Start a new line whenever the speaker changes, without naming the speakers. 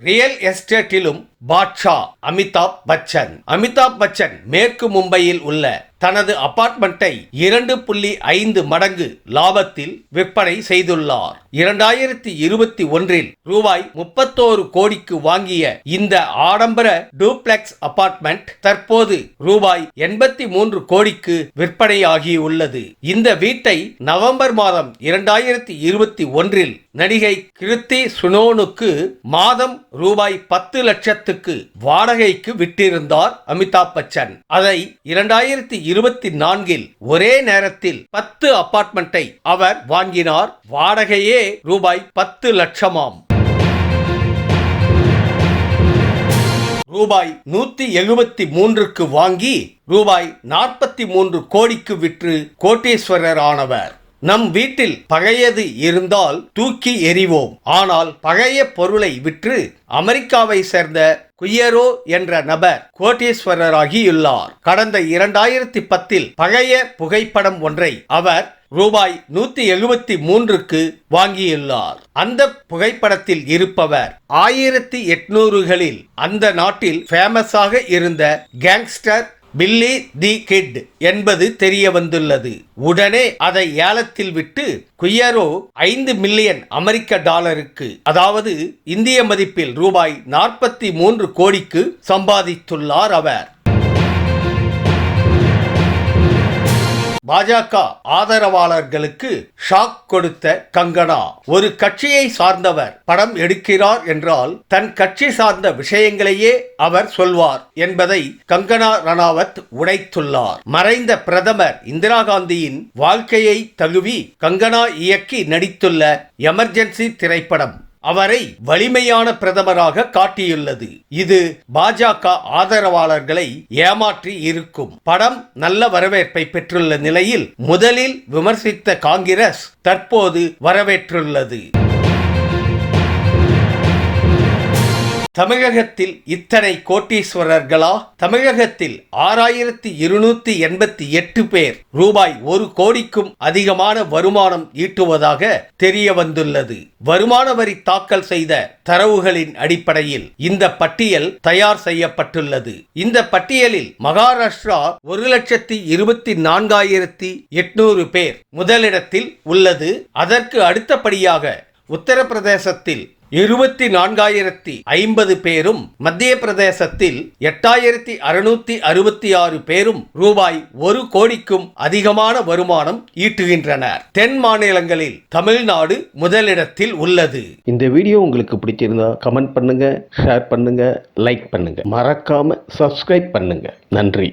Real எஸ்டேட்டிலும் Baasha Amitabh Bachchan மேற்கு மும்பையில் உள்ள தனது அபார்ட்மெண்ட்டை 2.5 மடங்கு லாபத்தில் விற்பனை செய்துள்ளார். 2021 ரூபாய் 31 கோடிக்கு வாங்கிய இந்த ஆடம்பர டூப்ளெக்ஸ் அபார்ட்மெண்ட் தற்போது ரூபாய் 83 கோடிக்கு விற்பனையாகியுள்ளது. இந்த வீட்டை நவம்பர் மாதம் 2021 நடிகை கிருத்தி சுனோனுக்கு மாதம் ரூபாய் 10 லட்சத்துக்கு வாடகைக்கு விட்டிருந்தார் அமிதாப் பச்சன். அதை 2024 ஒரே நேரத்தில் 10 அபார்ட்மெண்ட்டை அவர் வாங்கினார். வாடகையே ரூபாய் 10 லட்சமாம். ரூபாய் 173க்கு வாங்கி ரூபாய் 43 கோடிக்கு விற்று கோடீஸ்வரரானவர். நம் வீட்டில் பழையது இருந்தால் தூக்கி எறிவோம், ஆனால் பழைய பொருளை விற்று அமெரிக்காவை சேர்ந்த குயரோ என்ற நபர் கோடீஸ்வரராகியுள்ளார். கடந்த 2010 பழைய புகைப்படம் ஒன்றை அவர் ரூபாய் 173க்கு வாங்கியுள்ளார். அந்த புகைப்படத்தில் இருப்பவர் 1800களில் அந்த நாட்டில் ஃபேமஸாக இருந்த கேங்ஸ்டர் பில்லி தி கிட் என்பது தெரிய வந்துள்ளது. உடனே அதை ஏலத்தில் விட்டு குயரோ 5 மில்லியன் அமெரிக்க டாலருக்கு, அதாவது இந்திய மதிப்பில் ரூபாய் 43 கோடிக்கு சம்பாதித்துள்ளார் அவர். பாஜக ஆதரவாளர்களுக்கு ஷாக் கொடுத்த கங்கனா. ஒரு கட்சியை சார்ந்தவர் படம் எடுக்கிறார் என்றால் தன் கட்சி சார்ந்த விஷயங்களையே அவர் சொல்வார் என்பதை கங்கனா ரணாவத் உடைத்துள்ளார். மறைந்த பிரதமர் இந்திரா காந்தியின் வாழ்க்கையை தழுவி கங்கனா இயக்கி நடித்துள்ள எமர்ஜென்சி திரைப்படம் அவரை வலிமையான பிரதமராக காட்டியுள்ளது. இது பாஜக ஆதரவாளர்களை ஏமாற்றி இருக்கும். படம் நல்ல வரவேற்பை பெற்றுள்ள நிலையில் முதலில் விமர்சித்த காங்கிரஸ் தற்போது வரவேற்றுள்ளது. தமிழகத்தில் இத்தனை கோட்டீஸ்வரர்களா? தமிழகத்தில் 6288 பேர் ரூபாய் 1 கோடிக்கும் அதிகமான வருமானம் ஈட்டுவதாக தெரிய வந்துள்ளது. வருமான வரி தாக்கல் செய்த தரவுகளின் அடிப்படையில் இந்த பட்டியல் தயார் செய்யப்பட்டுள்ளது. இந்த பட்டியலில் மகாராஷ்டிரா 1,24,800 பேர் முதலிடத்தில் உள்ளது. அதற்கு அடுத்தபடியாக உத்தரப்பிரதேசத்தில் 24,050 பேரும், மத்திய பிரதேசத்தில் 8,666 பேரும் ரூபாய் 1 கோடிக்கும் அதிகமான வருமானம் ஈட்டுகின்றனர். தென் மாநிலங்களில் தமிழ்நாடு முதலிடத்தில் உள்ளது.
இந்த வீடியோ உங்களுக்கு பிடிச்சிருந்தா கமெண்ட் பண்ணுங்க, ஷேர் பண்ணுங்க, லைக் பண்ணுங்க, மறக்காம சப்ஸ்கிரைப் பண்ணுங்க. நன்றி.